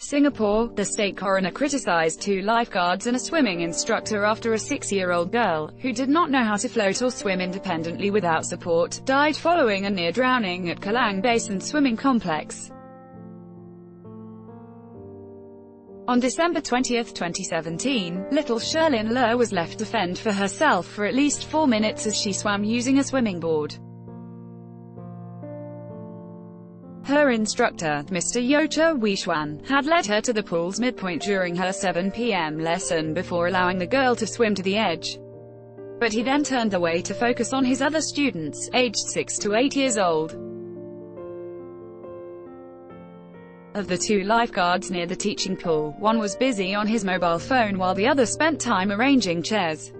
Singapore, the state coroner criticized 2 lifeguards and a swimming instructor after a 6-year-old girl, who did not know how to float or swim independently without support, died following a near drowning at Kallang Basin Swimming Complex. On December 20, 2017, little Sherlyn Ler was left to fend for herself for at least 4 minutes as she swam using a swimming board. Her instructor, Mr. Yocha Wishuan, had led her to the pool's midpoint during her 7 p.m. lesson before allowing the girl to swim to the edge. But he then turned away to focus on his other students, aged 6 to 8 years old. Of the 2 lifeguards near the teaching pool, one was busy on his mobile phone while the other spent time arranging chairs.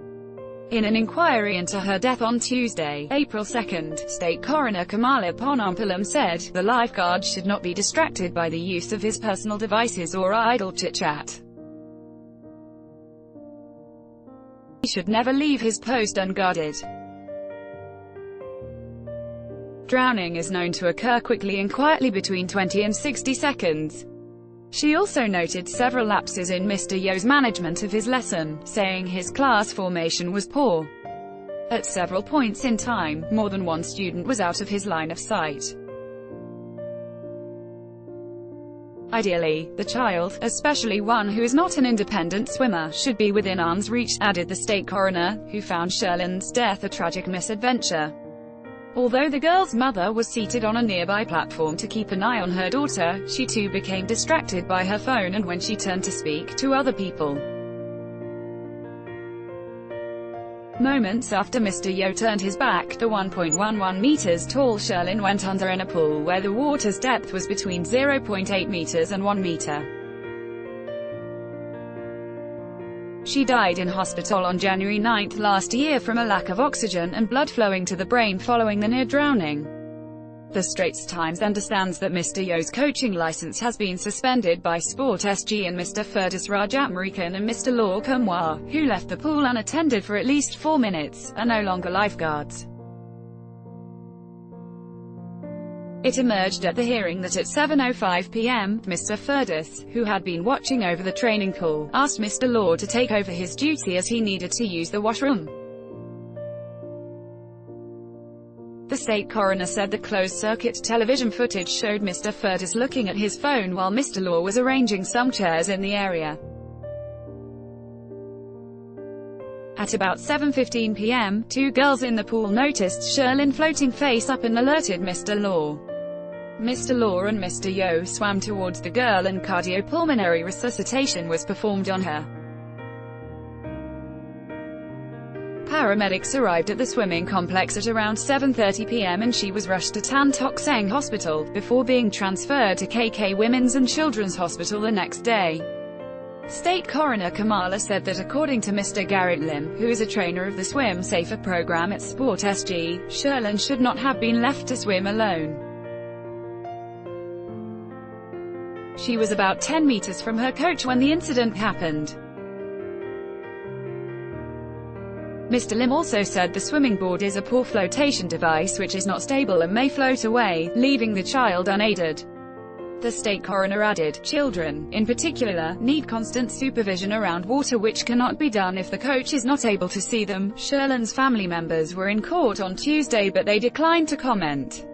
In an inquiry into her death on Tuesday, April 2, State Coroner Kamala Ponampalam said, the lifeguard should not be distracted by the use of his personal devices or idle chit-chat. He should never leave his post unguarded. Drowning is known to occur quickly and quietly between 20 and 60 seconds. She also noted several lapses in Mr. Yo's management of his lesson, saying his class formation was poor. At several points in time, more than one student was out of his line of sight. Ideally, the child, especially one who is not an independent swimmer, should be within arm's reach, added the state coroner, who found Sherlyn's death a tragic misadventure. Although the girl's mother was seated on a nearby platform to keep an eye on her daughter, she too became distracted by her phone and when she turned to speak to other people. Moments after Mr. Yo turned his back, the 1.11 meters tall Sherlyn went under in a pool where the water's depth was between 0.8 meters and 1 meter. She died in hospital on January 9 last year from a lack of oxygen and blood flowing to the brain following the near drowning. The Straits Times understands that Mr. Yo's coaching license has been suspended by Sport SG, and Mr. Ferdis Rajamarikan and Mr. Law Kumwar, who left the pool unattended for at least 4 minutes, are no longer lifeguards. It emerged at the hearing that at 7:05 p.m., Mr. Ferdis, who had been watching over the training pool, asked Mr. Law to take over his duty as he needed to use the washroom. The state coroner said the closed-circuit television footage showed Mr. Ferdis looking at his phone while Mr. Law was arranging some chairs in the area. At about 7:15 p.m., 2 girls in the pool noticed Sherlyn floating face up and alerted Mr. Law. Mr. Law and Mr. Yo swam towards the girl and cardiopulmonary resuscitation was performed on her. Paramedics arrived at the swimming complex at around 7:30 p.m. and she was rushed to Tan Tock Seng Hospital, before being transferred to KK Women's and Children's Hospital the next day. State Coroner Kamala said that according to Mr. Garrett Lim, who is a trainer of the Swim Safer program at Sport SG, Sherlyn should not have been left to swim alone. She was about 10 meters from her coach when the incident happened. Mr. Lim also said the swimming board is a poor flotation device which is not stable and may float away, leaving the child unaided. The state coroner added, children, in particular, need constant supervision around water, which cannot be done if the coach is not able to see them. Sherlyn's family members were in court on Tuesday but they declined to comment.